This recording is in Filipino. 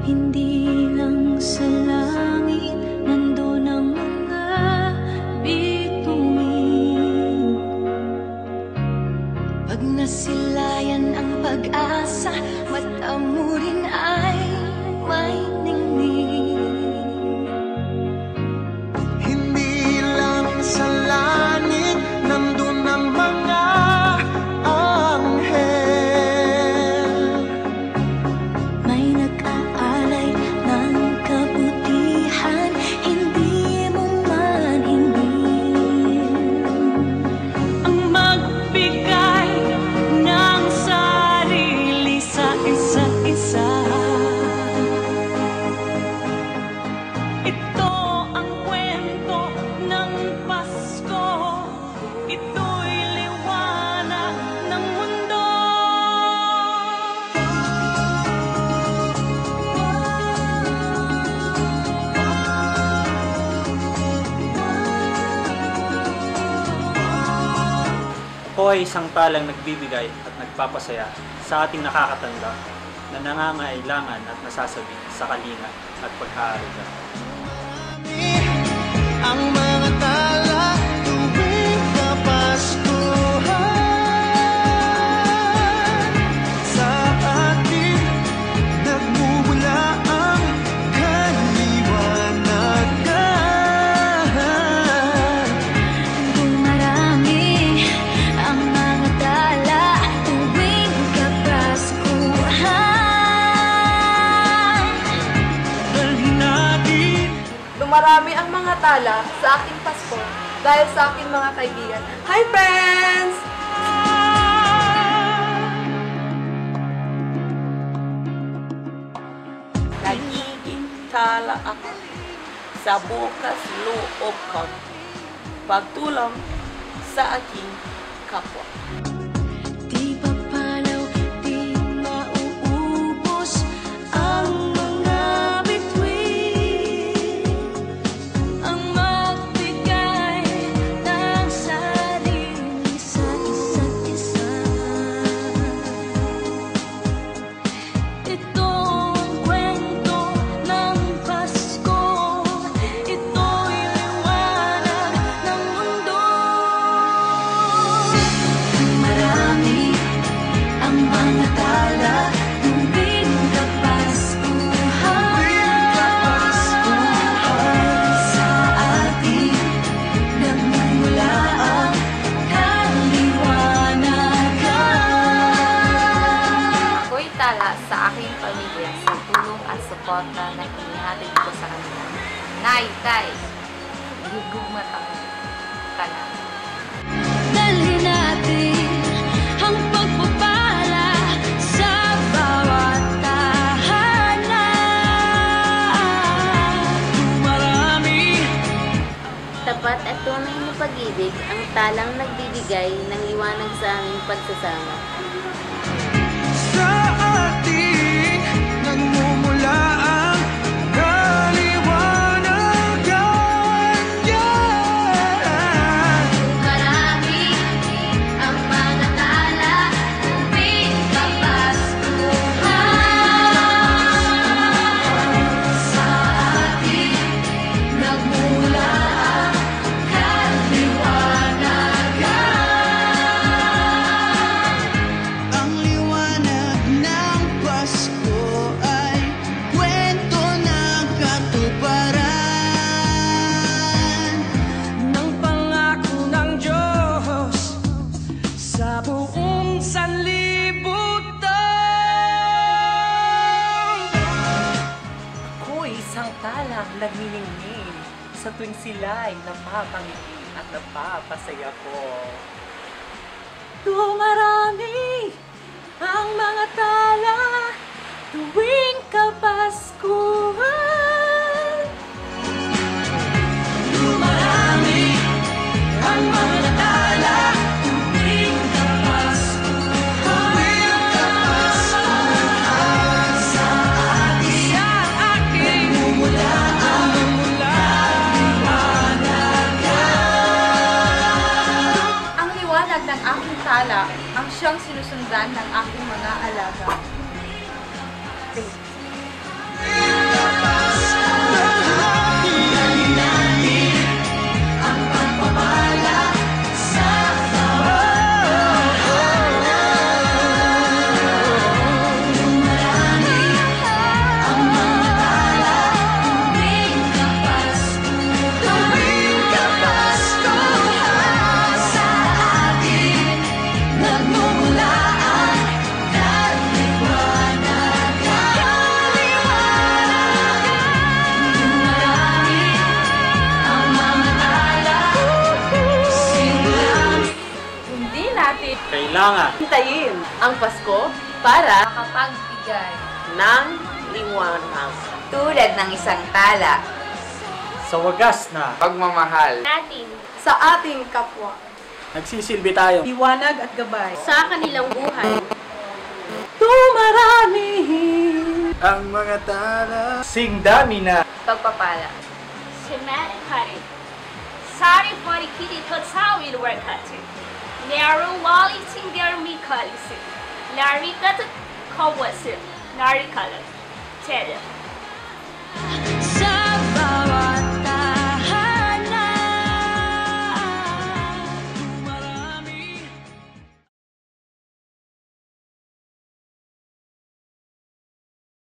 Hindi lang sa langit nandun ang mga bituin. Pag nasilayan ang pag-asa, mata mo rin ay may ningning. Hindi lang sa langit nandun ang mga anghel. May nag-aalay ng kabutihan, hindi mo man hingin. Ang magbigay ng sarili sa isa't isa. Ito ang kwento ng Pasko. Ito'y liwanag ng mundo. Ako ay isang talang nagbibigay at nagpapasaya sa ating nakakatanda na nangangailangan at nasasabi sa kalinga at pag-aaruga. Ang mga tala tuwing Kapaskuhan, sa atin nagmumula ang kaliwanagan. Dumarami ang mga tala tuwing Kapaskuhan. Dalhin natin Dumarami ang mga tala sa aking Pasko dahil sa aking mga kaibigan. Hi, friends! Nagiging tala ako sa bukas loob ko, pagtulong sa aking kapwa. Di papalaw, di mauubos ang mga bituin. Ang magbigay ng sarili sa isa't isa. Ito ang kwento ng Pasko. Ito'y liwanag ng mundo. Marami ang mga tala tuwing Kapaskuhan. Sa atin nagmumula ang kaliwanagan. Ako'y tala sa aking pamilya sa tulong at suporta na inihatid ko sa kanila. Nay, tay, higugmat ako. Kana. Dalhin natin ang pagpapala sa bawat tahanan. marami. Tapat at tunay na pag-ibig ang talang nagbibigay ng liwanag sa aming pagsasama. Sa atin nagmumula ang kaliwanagan. Marami ang mga tala tuwing Kapaskuhan. Sa atin nagmula ang kaliwanagan. Ang liwanag ng Pasko ay kwento ng katuparan ng pangako ng Diyos sa buong sanlibutan. Ako'y isang talang nagniningning sa tuwing sila'y napapangiti at napapasaya ko. Dumarami ang mga tala tuwing Kapaskuhan. Dumarami ang mga tala tuwing Kapaskuhan. Sa ating nagmumula ang Ang liwanag ng aking tala ang siyang sinusundan ng aking mga alaga. Ang Kailangan Hintayin ang Pasko para Makapagbigay ng liwanag. tulad ng isang tala sa wagas na Pagmamahal natin Sa ating kapwa. nagsisilbi tayo Liwanag at gabay. sa kanilang buhay. Tumarami. ang mga tala. singdami na pagpapala. Semen kare. Sari pari kiti totsawil workati. Nero wali tingar mikalisi. Lari kata kawasi. Nari kala. Ted.